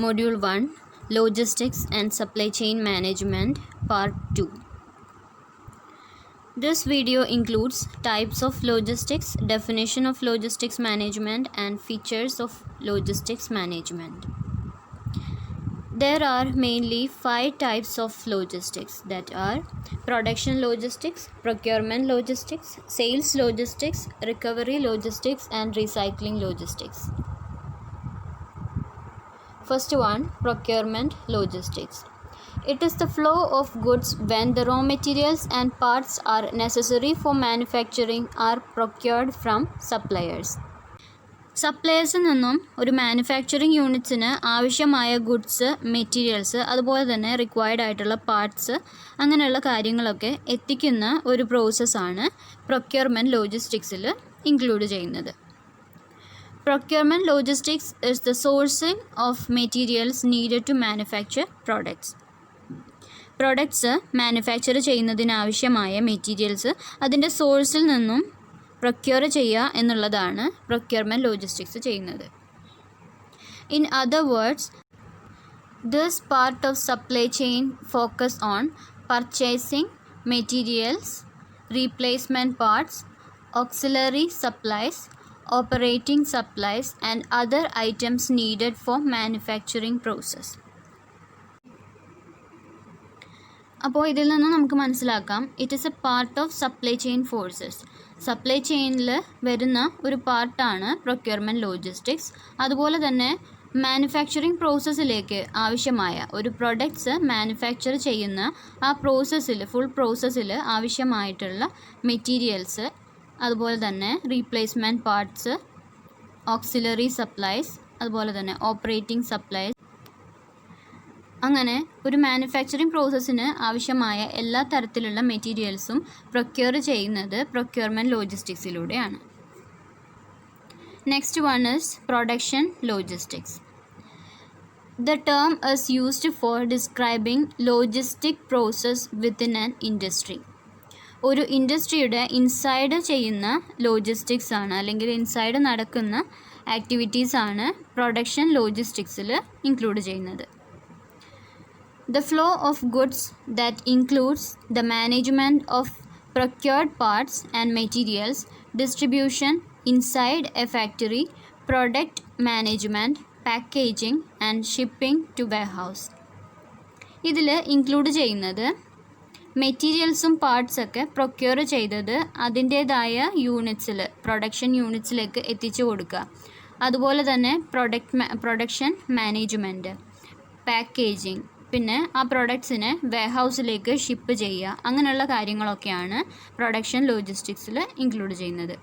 Module 1 Logistics and Supply Chain Management Part 2. This video includes types of logistics, definition of logistics management, and features of logistics management. There are mainly 5 types of logistics, that are production logistics, procurement logistics, sales logistics, recovery logistics, and recycling logistics. First one, procurement logistics. It is the flow of goods when the raw materials and parts are necessary for manufacturing are procured from suppliers. സപ്ലയേഴ്സിൽ നിന്നും ഒരു manufacturing യൂണിറ്റ്സിന് ആവശ്യമായ goods, materials, അതുപോലെ തന്നെ required ആയിട്ടുള്ള parts, അങ്ങനെയുള്ള കാര്യങ്ങളൊക്കെ എത്തിക്കുന്ന ഒരു പ്രോസസ്സാണ് പ്രൊക്യൂർമെൻറ്റ് ലോജിസ്റ്റിക്സിൽ ഇൻക്ലൂഡ് ചെയ്യുന്നത്. Procurement logistics is the sourcing of materials needed to manufacture products. Products manufacture ചെയ്യുന്നതിനാവശ്യമായ മെറ്റീരിയൽസ് അതിൻ്റെ സോഴ്സിൽ നിന്നും പ്രൊക്യൂർ ചെയ്യുക എന്നുള്ളതാണ് പ്രൊക്യൂർമെൻറ്റ് ലോജിസ്റ്റിക്സ് ചെയ്യുന്നത്. In other words, this part of supply chain focus on purchasing materials, replacement parts, auxiliary supplies, operating supplies and other items needed for manufacturing process. അപ്പോൾ ഇതിൽ നിന്ന് നമുക്ക് മനസ്സിലാക്കാം, it is a part of supply chain forces. Supply ചെയിനിൽ വരുന്ന ഒരു പാർട്ടാണ് procurement logistics. അതുപോലെ തന്നെ മാനുഫാക്ചറിങ് പ്രോസസ്സിലേക്ക് ആവശ്യമായ ഒരു പ്രൊഡക്ട്സ് മാനുഫാക്ചർ ചെയ്യുന്ന ആ പ്രോസസ്സിൽ, ഫുൾ പ്രോസസ്സിൽ ആവശ്യമായിട്ടുള്ള മെറ്റീരിയൽസ്, അതുപോലെ തന്നെ റീപ്ലേസ്മെൻറ്റ് പാർട്സ്, ഓക്സിലറി സപ്ലൈസ്, അതുപോലെ തന്നെ ഓപ്പറേറ്റിംഗ് സപ്ലൈസ്, അങ്ങനെ ഒരു മാനുഫാക്ചറിങ് പ്രോസസ്സിന് ആവശ്യമായ എല്ലാ തരത്തിലുള്ള മെറ്റീരിയൽസും പ്രൊക്യൂർ ചെയ്യുന്നത് പ്രൊക്യൂർമെൻറ്റ് ലോജിസ്റ്റിക്സിലൂടെയാണ്. Next one is production logistics. The term is used for describing logistic process within an industry. ഒരു ഇൻഡസ്ട്രിയുടെ ഇൻസൈഡ് ചെയ്യുന്ന ലോജിസ്റ്റിക്സ് ആണ്, അല്ലെങ്കിൽ ഇൻസൈഡ് നടക്കുന്ന ആക്ടിവിറ്റീസാണ് പ്രൊഡക്ഷൻ ലോജിസ്റ്റിക്സിൽ ഇൻക്ലൂഡ് ചെയ്യുന്നത്. The flow of goods that includes the management of procured parts and materials, distribution inside a factory, product management, packaging and shipping to warehouse. ഇതിൽ include ചെയ്യുന്നത് മെറ്റീരിയൽസും പാർട്സൊക്കെ പ്രൊക്യൂർ ചെയ്തത് അതിൻ്റേതായ യൂണിറ്റ്സിൽ, പ്രൊഡക്ഷൻ യൂണിറ്റ്സിലേക്ക് എത്തിച്ചു കൊടുക്കുക. അതുപോലെ തന്നെ പ്രൊഡക്ഷൻ മാനേജ്മെൻറ്റ്, പാക്കേജിങ്, പിന്നെ ആ പ്രൊഡക്ട്സിനെ വെയർഹൗസിലേക്ക് ഷിപ്പ് ചെയ്യുക, അങ്ങനെയുള്ള കാര്യങ്ങളൊക്കെയാണ് പ്രൊഡക്ഷൻ ലോജിസ്റ്റിക്സിൽ ഇൻക്ലൂഡ് ചെയ്യുന്നത്.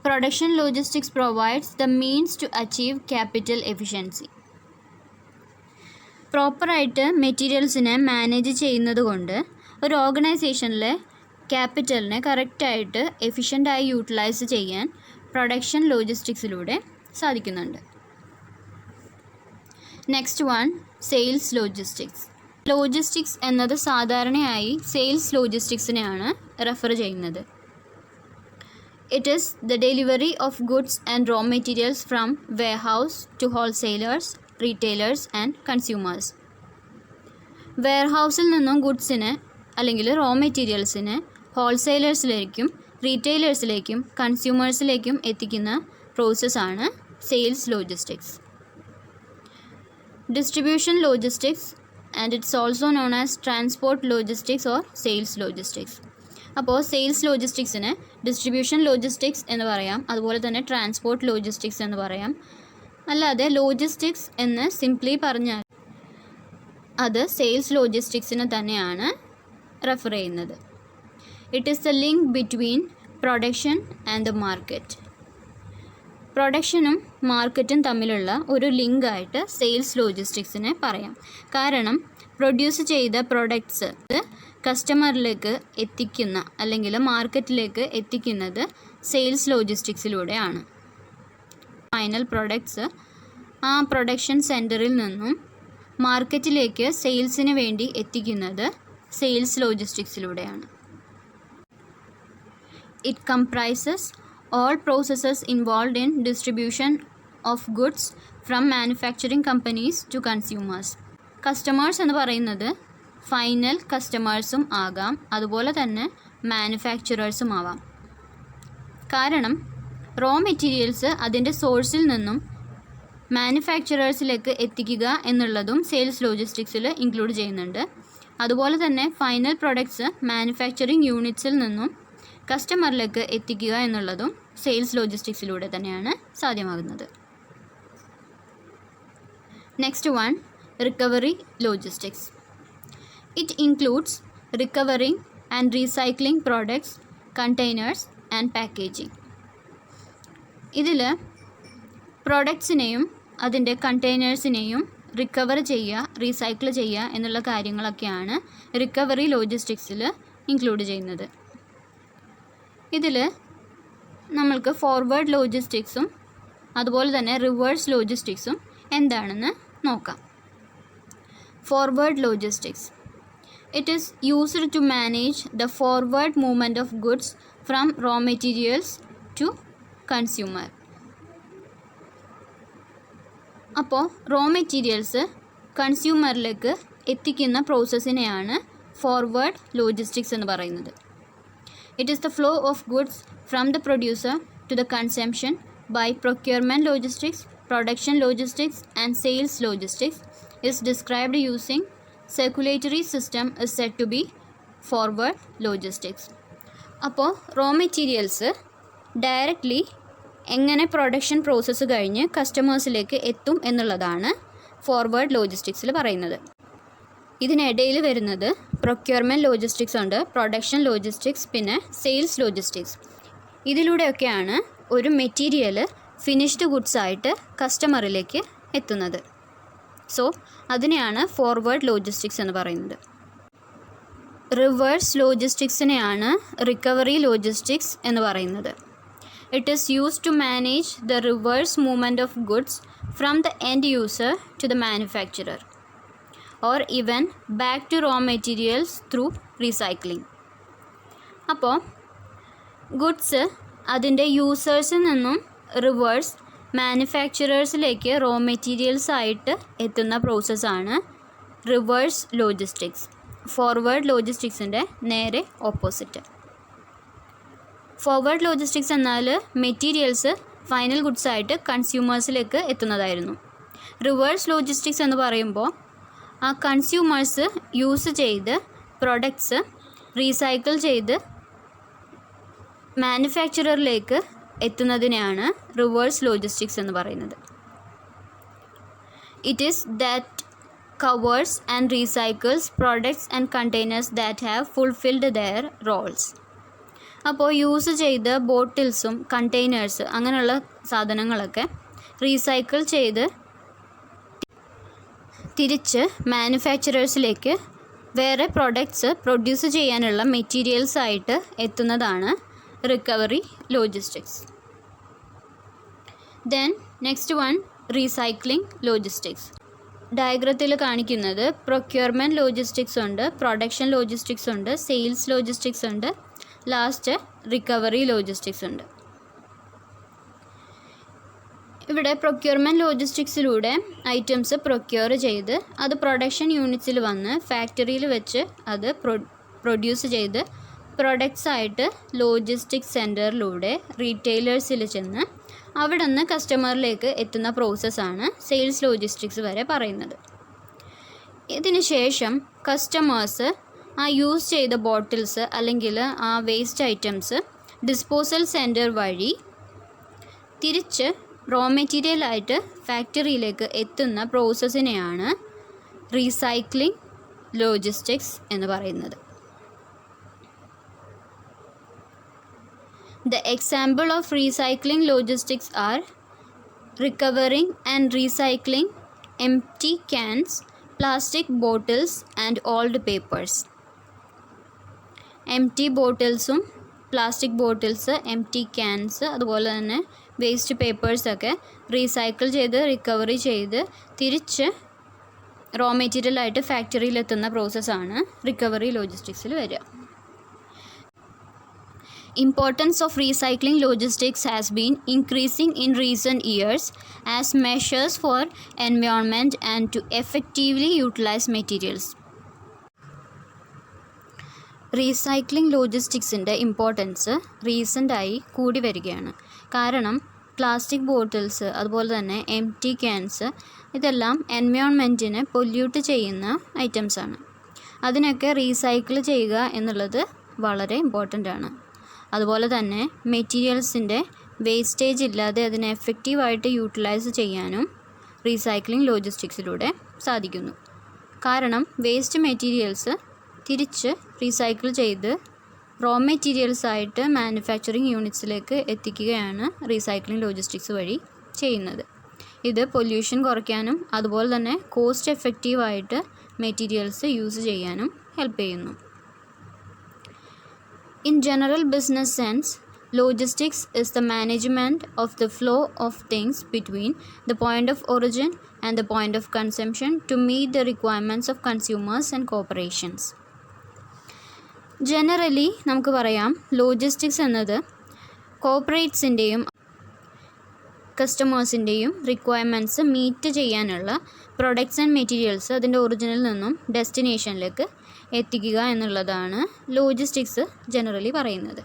Production logistics provides the means to achieve capital efficiency. പ്രോപ്പറായിട്ട് മെറ്റീരിയൽസിനെ മാനേജ് ചെയ്യുന്നത് കൊണ്ട് ഒരു ഓർഗനൈസേഷനിലെ ക്യാപിറ്റലിനെ കറക്റ്റായിട്ട് എഫിഷ്യൻ്റായി യൂട്ടിലൈസ് ചെയ്യാൻ പ്രൊഡക്ഷൻ ലോജിസ്റ്റിക്സിലൂടെ സാധിക്കുന്നുണ്ട്. Next one, sales logistics. Logistics എന്നത് സാധാരണയായി സെയിൽസ് ലോജിസ്റ്റിക്സിനെയാണ് റെഫർ ചെയ്യുന്നത്. It is the delivery of goods and raw materials from warehouse to wholesalers, retailers and consumers. വെയർഹൗസിൽ നിന്നും ഗുഡ്സിന് അല്ലെങ്കിൽ റോ മെറ്റീരിയൽസിന് ഹോൾസെയിലേഴ്സിലേക്കും റീറ്റെയിലേഴ്സിലേക്കും കൺസ്യൂമേഴ്സിലേക്കും എത്തിക്കുന്ന പ്രോസസ്സാണ് sales logistics. Distribution logistics and it's also known as transport logistics or sales logistics. അപ്പോൾ sales ലോജിസ്റ്റിക്സിന് distribution logistics എന്ന് പറയാം, അതുപോലെ തന്നെ ട്രാൻസ്പോർട്ട് ലോജിസ്റ്റിക്സ് എന്ന് പറയാം. അല്ലാതെ ലോജിസ്റ്റിക്സ് എന്ന് സിംപ്ലി പറഞ്ഞാൽ അത് സെയിൽസ് ലോജിസ്റ്റിക്സിന് തന്നെയാണ് റെഫർ ചെയ്യുന്നത്. It is the link between production and the market. പ്രൊഡക്ഷനും മാർക്കറ്റും തമ്മിലുള്ള ഒരു ലിങ്കായിട്ട് സെയിൽസ് ലോജിസ്റ്റിക്സിനെ പറയാം. കാരണം പ്രൊഡ്യൂസ് ചെയ്ത പ്രൊഡക്ട്സ് കസ്റ്റമറിലേക്ക് എത്തിക്കുന്ന അല്ലെങ്കിൽ മാർക്കറ്റിലേക്ക് എത്തിക്കുന്നത് സെയിൽസ് ലോജിസ്റ്റിക്സിലൂടെയാണ്. ഫൈനൽ പ്രൊഡക്ട്സ് ആ പ്രൊഡക്ഷൻ സെൻറ്ററിൽ നിന്നും മാർക്കറ്റിലേക്ക് സെയിൽസിന് വേണ്ടി എത്തിക്കുന്നത് സെയിൽസ് ലോജിസ്റ്റിക്സിലൂടെയാണ്. It comprises all processes involved in distribution of goods from manufacturing companies to consumers. Customers എന്ന് പറയുന്നത് ഫൈനൽ കസ്റ്റമേഴ്സും ആകാം, അതുപോലെ തന്നെ മാനുഫാക്ചറേഴ്സും ആവാം. കാരണം റോ മെറ്റീരിയൽസ് അതിൻ്റെ സോഴ്സിൽ നിന്നും മാനുഫാക്ചറേഴ്സിലേക്ക് എത്തിക്കുക എന്നുള്ളതും സെയിൽസ് ലോജിസ്റ്റിക്സിൽ ഇൻക്ലൂഡ് ചെയ്യുന്നുണ്ട്. അതുപോലെ തന്നെ ഫൈനൽ പ്രൊഡക്ട്സ് മാനുഫാക്ചറിങ് യൂണിറ്റ്സിൽ നിന്നും കസ്റ്റമറിലേക്ക് എത്തിക്കുക എന്നുള്ളതും സെയിൽസ് ലോജിസ്റ്റിക്സിലൂടെ തന്നെയാണ് സാധ്യമാകുന്നത്. Next one, recovery logistics. It includes recovering and recycling products, containers and packaging. ഇതിൽ പ്രോഡക്ട്സിനെയും അതിൻ്റെ കണ്ടെയ്നേഴ്സിനെയും റിക്കവർ ചെയ്യുക, റീസൈക്കിൾ ചെയ്യുക എന്നുള്ള കാര്യങ്ങളൊക്കെയാണ് റിക്കവറി ലോജിസ്റ്റിക്സിൽ ഇൻക്ലൂഡ് ചെയ്യുന്നത്. ഇതിൽ നമ്മൾക്ക് ഫോർവേഡ് ലോജിസ്റ്റിക്സും അതുപോലെ തന്നെ റിവേഴ്സ് ലോജിസ്റ്റിക്സും എന്താണെന്ന് നോക്കാം. Forward logistics. It is used to manage the forward movement of goods from raw materials to consumer. അപ്പോൾ റോ മെറ്റീരിയൽസ് കൺസ്യൂമറിലേക്ക് എത്തിക്കുന്ന പ്രോസസ്സിനെയാണ് ഫോർവേഡ് ലോജിസ്റ്റിക്സ് എന്ന് പറയുന്നത്. It is the flow of goods from the producer to the consumption by procurement logistics, production logistics and sales logistics is described using circulatory system is said to be forward logistics. അപ്പോൾ raw materials directly എങ്ങനെ production process കഴിഞ്ഞ് കസ്റ്റമേഴ്സിലേക്ക് എത്തും എന്നുള്ളതാണ് forward ലോജിസ്റ്റിക്സിൽ പറയുന്നത്. ഇതിനിടയിൽ വരുന്നത് procurement logistics ഉണ്ട്, production logistics, പിന്നെ സെയിൽസ് ലോജിസ്റ്റിക്സ്. ഇതിലൂടെയൊക്കെയാണ് ഒരു മെറ്റീരിയൽ ഫിനിഷ്ഡ് ഗുഡ്സ് ആയിട്ട് കസ്റ്റമറിലേക്ക് എത്തുന്നത്. സോ അതിനെയാണ് ഫോർവേഡ് ലോജിസ്റ്റിക്സ് എന്ന് പറയുന്നത്. റിവേഴ്സ് ലോജിസ്റ്റിക്സിനെയാണ് റിക്കവറി ലോജിസ്റ്റിക്സ് എന്ന് പറയുന്നത്. It is used to manage the reverse movement of goods from the end user to the manufacturer or even back to raw materials through recycling. അപ്പോൾ goods അതിൻ്റെ യൂസേഴ്സിൽ നിന്നും reverse മാനുഫാക്ചറേഴ്സിലേക്ക് raw materials ആയിട്ട് എത്തുന്ന പ്രോസസ്സാണ് reverse logistics. Forward ലോജിസ്റ്റിക്സിൻ്റെ നേരെ opposite. Forward logistics എന്നാൽ മെറ്റീരിയൽസ് ഫൈനൽ ഗുഡ്സ് ആയിട്ട് കൺസ്യൂമേഴ്സിലേക്ക് എത്തുന്നതായിരുന്നു. റിവേഴ്സ് ലോജിസ്റ്റിക്സ് എന്ന് പറയുമ്പോൾ ആ കൺസ്യൂമേഴ്സ് യൂസ് ചെയ്ത് പ്രൊഡക്ട്സ് റീസൈക്കിൾ ചെയ്ത് മാനുഫാക്ചററിലേക്ക് എത്തുന്നതിനെയാണ് റിവേഴ്സ് ലോജിസ്റ്റിക്സ് എന്ന് പറയുന്നത്. It is that covers and recycles products and containers that have fulfilled their roles. അപ്പോൾ യൂസ് ചെയ്ത ബോട്ടിൽസും കണ്ടെയ്നേഴ്സ് അങ്ങനെയുള്ള സാധനങ്ങളൊക്കെ റീസൈക്കിൾ ചെയ്ത് തിരിച്ച് മാനുഫാക്ചറേഴ്സിലേക്ക് വേറെ പ്രോഡക്ട്സ് പ്രൊഡ്യൂസ് ചെയ്യാനുള്ള മെറ്റീരിയൽസ് ആയിട്ട് എത്തുന്നതാണ് recovery logistics. Then next one, recycling logistics. ഡയഗ്രത്തിൽ കാണിക്കുന്നത് പ്രൊക്യൂർമെൻറ്റ് ലോജിസ്റ്റിക്സ് ഉണ്ട്, പ്രൊഡക്ഷൻ ലോജിസ്റ്റിക്സ് ഉണ്ട്, സെയിൽസ് ലോജിസ്റ്റിക്സ് ഉണ്ട്, ലാസ്റ്റ് റിക്കവറി ലോജിസ്റ്റിക്സ് ഉണ്ട്. ഇവിടെ പ്രൊക്യൂർമെൻറ്റ് ലോജിസ്റ്റിക്സിലൂടെ ഐറ്റംസ് പ്രൊക്യൂർ ചെയ്ത് അത് പ്രൊഡക്ഷൻ യൂണിറ്റ്സിൽ വന്ന് ഫാക്ടറിയിൽ വെച്ച് അത് പ്രൊഡ്യൂസ് ചെയ്ത് പ്രൊഡക്ട്സ് ആയിട്ട് ലോജിസ്റ്റിക്സ് സെൻറ്ററിലൂടെ റീറ്റെയിലേഴ്സിൽ ചെന്ന് അവിടെ നിന്ന് കസ്റ്റമറിലേക്ക് എത്തുന്ന പ്രോസസ്സാണ് സെയിൽസ് ലോജിസ്റ്റിക്സ് വരെ പറയുന്നത്. ഇതിന് ശേഷം കസ്റ്റമേഴ്സ് ആ യൂസ് ചെയ്ത ബോട്ടിൽസ് അല്ലെങ്കിൽ ആ വേസ്റ്റ് ഐറ്റംസ് ഡിസ്പോസൽ സെൻറ്റർ വഴി തിരിച്ച് റോ മെറ്റീരിയലായിട്ട് ഫാക്ടറിയിലേക്ക് എത്തുന്ന പ്രോസസ്സിനെയാണ് റീസൈക്ലിംഗ് ലോജിസ്റ്റിക്സ് എന്ന് പറയുന്നത്. The example of recycling logistics are recovering and recycling empty cans, plastic bottles and old papers. Empty ബോട്ടിൽസും പ്ലാസ്റ്റിക് ബോട്ടിൽസ്, എംറ്റി ക്യാൻസ്, അതുപോലെ തന്നെ വേസ്റ്റ് പേപ്പേഴ്സൊക്കെ റീസൈക്കിൾ ചെയ്ത് റിക്കവറി ചെയ്ത് തിരിച്ച് റോ മെറ്റീരിയലായിട്ട് ഫാക്ടറിയിലെത്തുന്ന പ്രോസസ്സാണ് റിക്കവറി ലോജിസ്റ്റിക്സിൽ വരിക. Importance of recycling logistics has been increasing in recent years as measures for environment and to effectively utilize materials. Recycling ലോജിസ്റ്റിക്സിൻ്റെ ഇമ്പോർട്ടൻസ് റീസെൻ്റായി കൂടി വരികയാണ്. കാരണം പ്ലാസ്റ്റിക് ബോട്ടിൽസ് അതുപോലെ തന്നെ എംപ്റ്റി ക്യാൻസ് ഇതെല്ലാം എൻവയോൺമെൻറ്റിനെ പൊല്യൂട്ട് ചെയ്യുന്ന ഐറ്റംസാണ്. അതിനൊക്കെ റീസൈക്കിൾ ചെയ്യുക എന്നുള്ളത് വളരെ ഇമ്പോർട്ടൻ്റ് ആണ്. അതുപോലെ തന്നെ മെറ്റീരിയൽസിൻ്റെ വേസ്റ്റേജ് ഇല്ലാതെ അതിനെ എഫക്റ്റീവായിട്ട് യൂട്ടിലൈസ് ചെയ്യാനും റീസൈക്ലിംഗ് ലോജിസ്റ്റിക്സിലൂടെ സാധിക്കുന്നു. കാരണം വേസ്റ്റ് മെറ്റീരിയൽസ് തിരിച്ച് റീസൈക്കിൾ ചെയ്ത് റോ മെറ്റീരിയൽസായിട്ട് മാനുഫാക്ചറിങ് യൂണിറ്റ്സിലേക്ക് എത്തിക്കുകയാണ് റീസൈക്ലിംഗ് ലോജിസ്റ്റിക്സ് വഴി ചെയ്യുന്നത്. ഇത് പൊല്യൂഷൻ കുറയ്ക്കാനും അതുപോലെ തന്നെ കോസ്റ്റ് എഫക്റ്റീവായിട്ട് മെറ്റീരിയൽസ് യൂസ് ചെയ്യാനും ഹെൽപ്പ് ചെയ്യുന്നു. In general business sense, logistics is the management of the flow of things between the point of origin and the point of consumption to meet the requirements of consumers and corporations. Generally, നമുക്ക് പറയാം logistics എന്നത് കോർപ്പറേറ്റ്സിൻ്റെയും കസ്റ്റമേഴ്സിൻ്റെയും requirements meet ചെയ്യാനുള്ള products and materials അതിൻ്റെ ഒറിജിനിൽ നിന്നും ഡെസ്റ്റിനേഷനിലേക്ക് എത്തിക്കുക എന്നുള്ളതാണ് logistics generally പറയുന്നത്.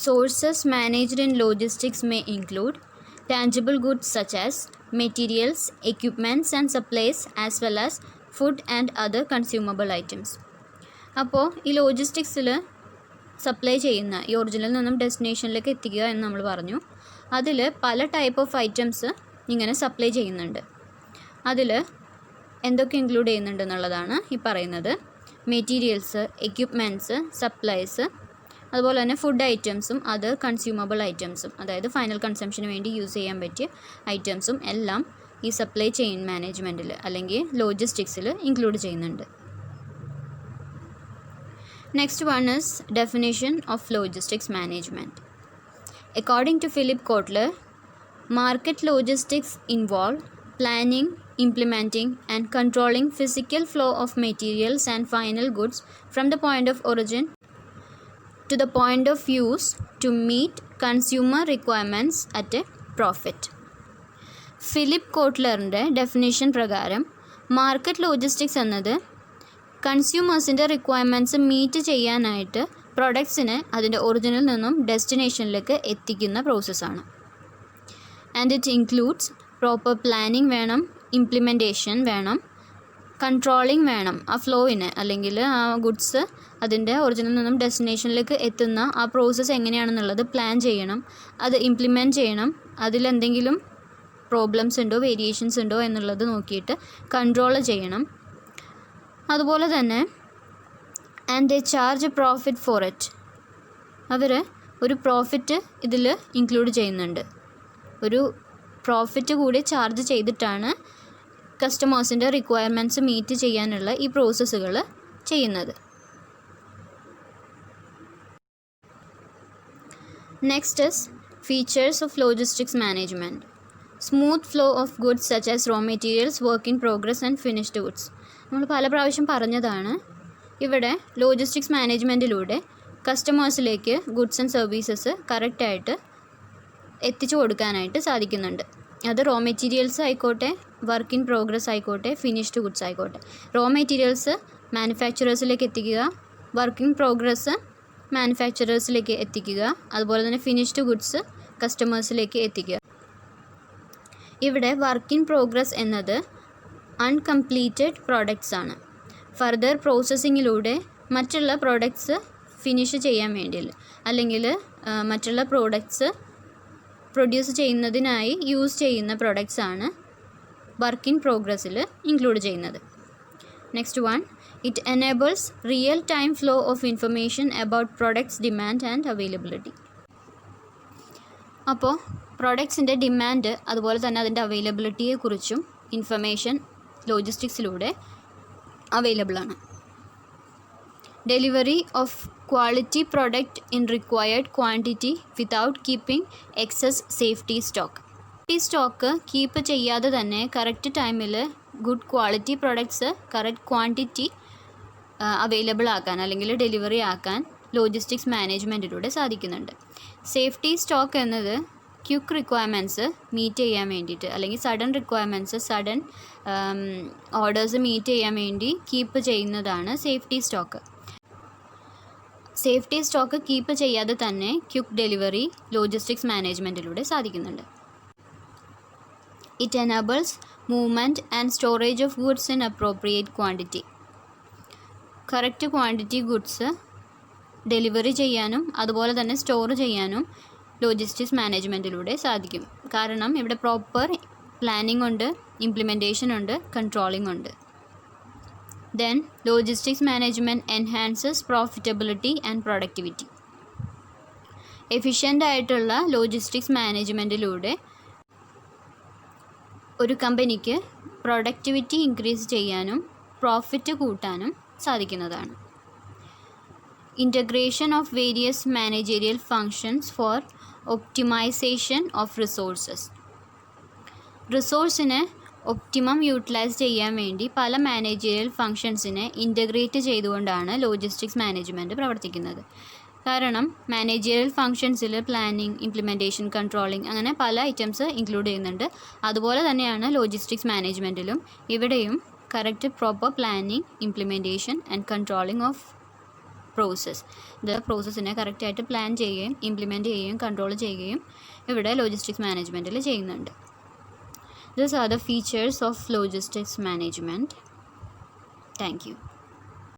Sources managed in logistics may include tangible goods such as materials, equipments and supplies as well as food and other consumable items. അപ്പോൾ ഈ ലോജിസ്റ്റിക്സിൽ സപ്ലൈ ചെയ്യുന്ന ഈ ഒറിജിനിൽ നിന്നും ഡെസ്റ്റിനേഷനിലേക്ക് എത്തിക്കുക എന്ന് നമ്മൾ പറഞ്ഞു. അതിൽ പല ടൈപ്പ് ഓഫ് ഐറ്റംസ് ഇങ്ങനെ സപ്ലൈ ചെയ്യുന്നുണ്ട്. അതിൽ എന്തൊക്കെ ഇൻക്ലൂഡ് ചെയ്യുന്നുണ്ട് എന്നുള്ളതാണ് ഈ പറയുന്നത്. മെറ്റീരിയൽസ്, എക്യുപ്മെൻറ്റ്സ്, സപ്ലൈസ്, അതുപോലെ തന്നെ ഫുഡ് ഐറ്റംസും അതർ കൺസ്യൂമബിൾ ഐറ്റംസും, അതായത് ഫൈനൽ കൺസംഷന് വേണ്ടി യൂസ് ചെയ്യാൻ പറ്റിയ ഐറ്റംസും എല്ലാം ഈ സപ്ലൈ ചെയിൻ മാനേജ്മെൻറ്റിൽ അല്ലെങ്കിൽ ലോജിസ്റ്റിക്സിൽ ഇൻക്ലൂഡ് ചെയ്യുന്നുണ്ട്. Next one is definition of logistics management. According to Philip Kotler, market logistics involve planning, implementing and controlling physical flow of materials and final goods from the point of origin to the point of use to meet consumer requirements at a profit. Philip കോട്ട്ലറിൻ്റെ definition പ്രകാരം market logistics എന്നത് കൺസ്യൂമേഴ്സിൻ്റെ requirements meet ചെയ്യാനായിട്ട് പ്രൊഡക്ട്സിനെ അതിൻ്റെ ഒറിജിനിൽ നിന്നും ഡെസ്റ്റിനേഷനിലേക്ക് എത്തിക്കുന്ന പ്രോസസ്സാണ്. And it includes proper planning വേണം, ഇംപ്ലിമെൻറ്റേഷൻ വേണം, കൺട്രോളിങ് വേണം. ആ ഫ്ലോയിന് അല്ലെങ്കിൽ ആ ഗുഡ്സ് അതിൻ്റെ ഒറിജിനിൽ നിന്നും ഡെസ്റ്റിനേഷനിലേക്ക് എത്തുന്ന ആ പ്രോസസ്സ് എങ്ങനെയാണെന്നുള്ളത് പ്ലാൻ ചെയ്യണം, അത് ഇംപ്ലിമെൻറ്റ് ചെയ്യണം, അതിലെന്തെങ്കിലും പ്രോബ്ലംസ് ഉണ്ടോ വേരിയേഷൻസ് ഉണ്ടോ എന്നുള്ളത് നോക്കിയിട്ട് കൺട്രോൾ ചെയ്യണം. അതുപോലെ തന്നെ and they charge profit for it. അവർ ഒരു പ്രോഫിറ്റ് ഇതിൽ ഇൻക്ലൂഡ് ചെയ്യുന്നുണ്ട്. ഒരു പ്രോഫിറ്റ് കൂടി ചാർജ് ചെയ്തിട്ടാണ് കസ്റ്റമേഴ്സിൻ്റെ റിക്വയർമെൻറ്റ്സ് മീറ്റ് ചെയ്യാനുള്ള ഈ പ്രോസസ്സുകൾ ചെയ്യുന്നത്. Next is features of logistics management. Smooth flow of goods such as raw materials, work in progress and finished goods. നമ്മൾ പല പ്രാവശ്യം പറഞ്ഞതാണ്, ഇവിടെ ലോജിസ്റ്റിക്സ് മാനേജ്മെൻറ്റിലൂടെ കസ്റ്റമേഴ്സിലേക്ക് ഗുഡ്സ് ആൻഡ് സർവീസസ് കറക്റ്റായിട്ട് എത്തിച്ചു കൊടുക്കാനായിട്ട് സാധിക്കുന്നുണ്ട്. അത് റോ മെറ്റീരിയൽസ് ആയിക്കോട്ടെ, വർക്ക് ഇൻ പ്രോഗ്രസ് ആയിക്കോട്ടെ, ഫിനിഷ്ഡ് ഗുഡ്സ് ആയിക്കോട്ടെ. റോ മെറ്റീരിയൽസ് മാനുഫാക്ചറേഴ്സിലേക്ക് എത്തിക്കുക, വർക്ക് ഇൻ പ്രോഗ്രസ് മാനുഫാക്ചറേഴ്സിലേക്ക് എത്തിക്കുക, അതുപോലെ തന്നെ ഫിനിഷ്ഡ് ഗുഡ്സ് കസ്റ്റമേഴ്സിലേക്ക് എത്തിക്കുക. ഇവിടെ വർക്ക് ഇൻ പ്രോഗ്രസ് എന്നത് അൺകംപ്ലീറ്റഡ് പ്രോഡക്റ്റ്സ് ആണ്. ഫർദർ പ്രോസസ്സിങ്ങിലൂടെ മറ്റുള്ള പ്രോഡക്ട്സ് ഫിനിഷ് ചെയ്യാൻ വേണ്ടിയില്ല, അല്ലെങ്കിൽ മറ്റുള്ള പ്രോഡക്ട്സ് പ്രൊഡ്യൂസ് ചെയ്യുന്നതിനായി യൂസ് ചെയ്യുന്ന പ്രോഡക്ട്സ് ആണ് വർക്ക് ഇൻ പ്രോഗ്രസ്സിൽ ഇൻക്ലൂഡ് ചെയ്യുന്നത്. Next one, it enables real time flow of information about products demand and availability. അപ്പോൾ പ്രോഡക്ട്സിൻ്റെ ഡിമാൻഡ് അതുപോലെ തന്നെ അതിൻ്റെ അവൈലബിലിറ്റിയെക്കുറിച്ചും ഇൻഫർമേഷൻ ലോജിസ്റ്റിക്സിലൂടെ അവൈലബിൾ ആണ്. Delivery of quality product in required quantity without keeping excess safety stock. ഈ സ്റ്റോക്ക് കീപ്പ് ചെയ്യാതെ തന്നെ കറക്റ്റ് ടൈമിൽ good quality products correct quantity available ആക്കാൻ അല്ലെങ്കിൽ ഡെലിവറി ആക്കാൻ ലോജിസ്റ്റിക്സ് മാനേജ്മെൻറ്റിലൂടെ സാധിക്കുന്നുണ്ട്. സേഫ്റ്റി സ്റ്റോക്ക് എന്നത് ക്വിക്ക് റിക്വയർമെൻറ്റ്സ് മീറ്റ് ചെയ്യാൻ വേണ്ടിയിട്ട് അല്ലെങ്കിൽ sudden requirements sudden orders meet ചെയ്യാൻ വേണ്ടി കീപ്പ് ചെയ്യുന്നതാണ് safety stock. Safety stock keep ചെയ്യാതെ തന്നെ ക്വിക്ക് ഡെലിവറി ലോജിസ്റ്റിക്സ് മാനേജ്മെൻറ്റിലൂടെ സാധിക്കുന്നുണ്ട്. It enables movement and storage of goods in appropriate quantity. Correct quantity goods delivery ചെയ്യാനും അതുപോലെ തന്നെ സ്റ്റോർ ചെയ്യാനും ലോജിസ്റ്റിക്സ് മാനേജ്മെൻറ്റിലൂടെ സാധിക്കും. കാരണം ഇവിടെ പ്രോപ്പർ പ്ലാനിംഗ് ഉണ്ട്, ഇംപ്ലിമെൻറ്റേഷൻ ഉണ്ട്, കൺട്രോളിംഗ് ഉണ്ട്. Then logistics management enhances profitability and productivity. Efficient ആയിട്ടുള്ള ലോജിസ്റ്റിക്സ് മാനേജ്മെൻറ്റിലൂടെ ഒരു കമ്പനിക്ക് പ്രൊഡക്ടിവിറ്റി ഇൻക്രീസ് ചെയ്യാനും പ്രോഫിറ്റ് കൂട്ടാനും സാധിക്കുന്നതാണ്. Integration of various managerial functions for optimization of resources. റിസോഴ്സിനെ ഒപ്റ്റിമം യൂട്ടിലൈസ് ചെയ്യാൻ വേണ്ടി പല മാനേജറിയൽ ഫങ്ഷൻസിനെ ഇൻ്റഗ്രേറ്റ് ചെയ്തുകൊണ്ടാണ് ലോജിസ്റ്റിക്സ് മാനേജ്മെൻറ്റ് പ്രവർത്തിക്കുന്നത്. കാരണം മാനേജറിയൽ ഫങ്ഷൻസിൽ പ്ലാനിങ്, ഇംപ്ലിമെൻറ്റേഷൻ, കൺട്രോളിങ് അങ്ങനെ പല ഐറ്റംസ് ഇൻക്ലൂഡ് ചെയ്യുന്നുണ്ട്. അതുപോലെ തന്നെയാണ് ലോജിസ്റ്റിക്സ് മാനേജ്മെൻറ്റിലും. ഇവിടെയും correct proper planning, implementation and controlling of പ്രോസസ്സിനെ കറക്റ്റായിട്ട് പ്ലാൻ ചെയ്യുകയും ഇംപ്ലിമെൻറ്റ് ചെയ്യുകയും കൺട്രോൾ ചെയ്യുകയും ഇവിടെ ലോജിസ്റ്റിക്സ് മാനേജ്മെൻറ്റിൽ ചെയ്യുന്നുണ്ട്. These are the features of logistics management. Thank you.